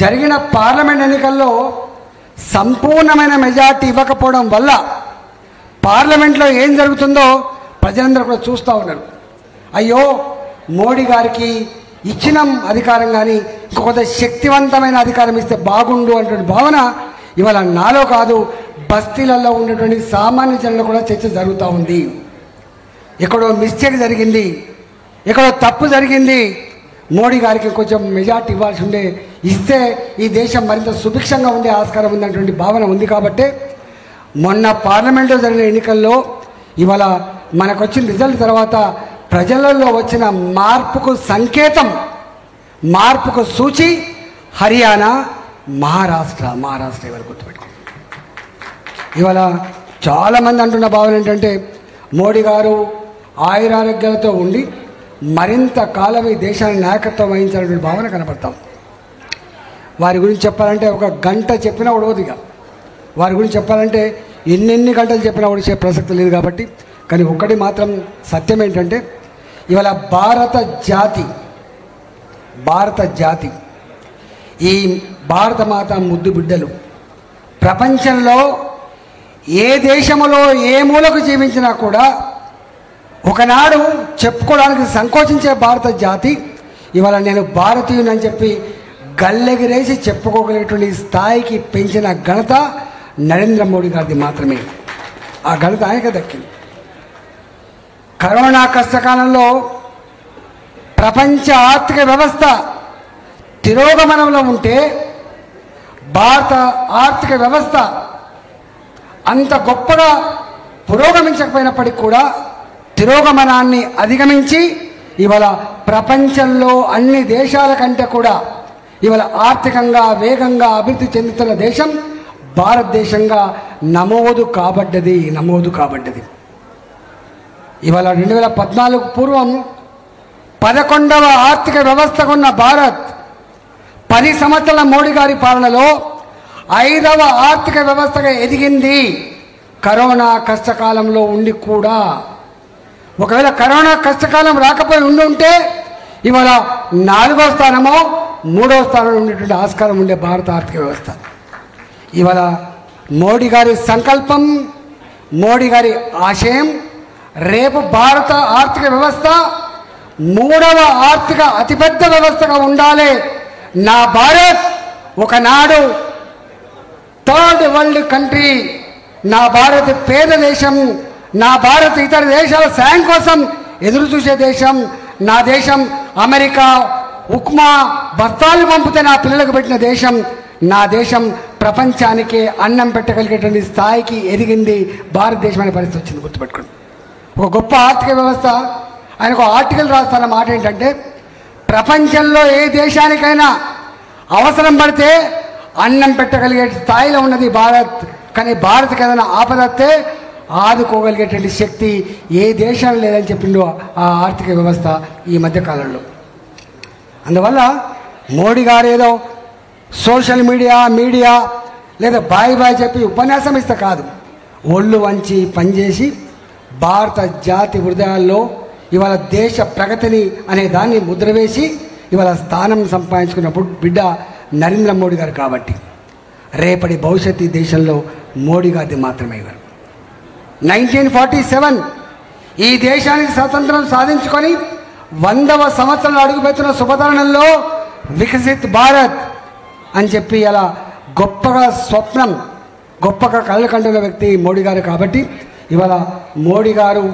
జరిగిన పార్లమెంట్ ఎన్నికల్లో సంపూర్ణమైన మెజార్టీ ఇవ్వకపోవడం వల్ల పార్లమెంట్లో ఏం జరుగుతుందో ప్రజలందరూ కూడా చూస్తూ ఉన్నారు. అయ్యో మోడీ గారికి ఇచ్చిన అధికారం కానీ ఇంకొక శక్తివంతమైన అధికారం ఇస్తే బాగుండు అనేటువంటి భావన ఇవాళ నాలో కాదు బస్తీలలో ఉన్నటువంటి సామాన్య జనులు కూడా చర్చ జరుగుతూ ఉంది. ఎక్కడో మిస్టేక్ జరిగింది, ఎక్కడో తప్పు జరిగింది, మోడీ గారికి కొంచెం మెజార్టీ ఇవ్వాల్సి ఉండే, ఇస్తే ఈ దేశం మరింత సుభిక్షంగా ఉండే ఆస్కారం ఉన్నటువంటి భావన ఉంది. కాబట్టి మొన్న పార్లమెంట్లో జరిగిన ఎన్నికల్లో ఇవాళ మనకు వచ్చిన రిజల్ట్ తర్వాత ప్రజలలో వచ్చిన మార్పుకు సంకేతం, మార్పుకు సూచి హర్యానా, మహారాష్ట్ర ఎవరు గుర్తుపెట్టుకోండి. ఇవాళ చాలామంది అంటున్న భావన ఏంటంటే మోడీ గారు ఆయురారోగ్యాలతో ఉండి మరింత కాలం ఈ దేశాన్ని నాయకత్వం వహించాలనే భావన కనపడతాం. వారి గురించి చెప్పాలంటే ఒక గంట చెప్పినా ఉడవదుగా, వారి గురించి చెప్పాలంటే ఎన్నెన్ని గంటలు చెప్పినా ఉడిచే ప్రసక్తి లేదు. కాబట్టి కానీ ఒకటి మాత్రం సత్యం ఏంటంటే ఇవాళ భారత జాతి ఈ భారత మాత ముద్దు బిడ్డలు ప్రపంచంలో ఏ దేశంలో ఏ మూలకు జీవించినా కూడా ఒకనాడు చెప్పుకోవడానికి సంకోచించే భారత జాతి ఇవాళ నేను భారతీయుని చెప్పి గల్లెగిరేసి చెప్పుకోగలిగేటువంటి స్థాయికి పెంచిన ఘనత నరేంద్ర మోడీ గారిది మాత్రమే. ఆ ఘనత ఆయనకే దక్కింది. కరోనా కష్టకాలంలో ప్రపంచ ఆర్థిక వ్యవస్థ తిరోగమనంలో ఉంటే భారత ఆర్థిక వ్యవస్థ అంత గొప్పగా పురోగమించకపోయినప్పటికీ కూడా తిరోగమనాన్ని అధిగమించి ఇవాళ ప్రపంచంలో అన్ని దేశాల కంటే కూడా ఇవాళ ఆర్థికంగా వేగంగా అభివృద్ధి చెందుతున్న దేశం భారతదేశంగా నమోదు కాబడ్డది. ఇవాళ 2014 పూర్వం 11వ ఆర్థిక వ్యవస్థగా ఉన్న భారత్ 10 సంవత్సరాల మోడీ గారి పాలనలో 5వ ఆర్థిక వ్యవస్థగా ఎదిగింది. కరోనా కష్టకాలంలో ఉండి కూడా ఒకవేళ కరోనా కష్టకాలం రాకపోయి ఉంటే ఇవాళ 4వ స్థానమో 3వ స్థానంలో ఉండేటువంటి ఆస్కారం ఉండే భారత ఆర్థిక వ్యవస్థ. ఇవాళ మోడీ గారి సంకల్పం, మోడీ గారి ఆశయం రేపు భారత ఆర్థిక వ్యవస్థ 3వ ఆర్థిక అతిపెద్ద వ్యవస్థగా ఉండాలి. నా భారత్ ఒకనాడు థర్డ్ వరల్డ్ కంట్రీ, నా భారత్ పేద దేశం, నా భారత్ ఇతర దేశాల సాయం కోసం ఎదురు చూసే దేశం, నా దేశం అమెరికా ఉక్మా బస్తాలు పంపితే నా పిల్లలకు పెట్టిన దేశం, నా దేశం ప్రపంచానికే అన్నం పెట్టగలిగేటువంటి స్థాయికి ఎదిగింది భారతదేశం అనే పరిస్థితి వచ్చింది. గుర్తుపెట్టుకోండి. ఒక గొప్ప ఆర్థిక వ్యవస్థ. ఆయనకు ఆర్టికల్ రాస్తున్న మాట ఏంటంటే ప్రపంచంలో ఏ దేశానికైనా అవసరం పడితే అన్నం పెట్టగలిగే స్థాయిలో ఉన్నది భారత్. కానీ భారత్కి ఏదైనా ఆపదస్తే ఆదుకోగలిగేటువంటి శక్తి ఏ దేశంలో లేదని చెప్పిండు ఆ ఆర్థిక వ్యవస్థ ఈ మధ్యకాలంలో. అందువల్ల మోడీ గారు ఏదో సోషల్ మీడియా లేదా బాయ్ చెప్పి ఉపన్యాసం ఇస్తే కాదు, ఒళ్ళు వంచి పనిచేసి భారత జాతి హృదయాల్లో ఇవాళ దేశ ప్రగతిని అనే దాన్ని ముద్ర వేసి ఇవాళ స్థానం సంపాదించుకున్నప్పుడు బిడ్డ నరేంద్ర మోడీ గారు. కాబట్టి రేపటి భవిష్యత్తు దేశంలో మోడీ గారిది మాత్రమే. 1947 ఈ దేశానికి స్వతంత్రం సాధించుకొని 100వ సంవత్సరంలో అడుగుపెడుతున్న శుభతరుణంలో వికసిత్ భారత్ అని చెప్పి అలా గొప్పగా స్వప్నం, గొప్పగా కళ్ళు కంటున్న వ్యక్తి మోడీ గారు. కాబట్టి ఇవాళ మోడీ గారు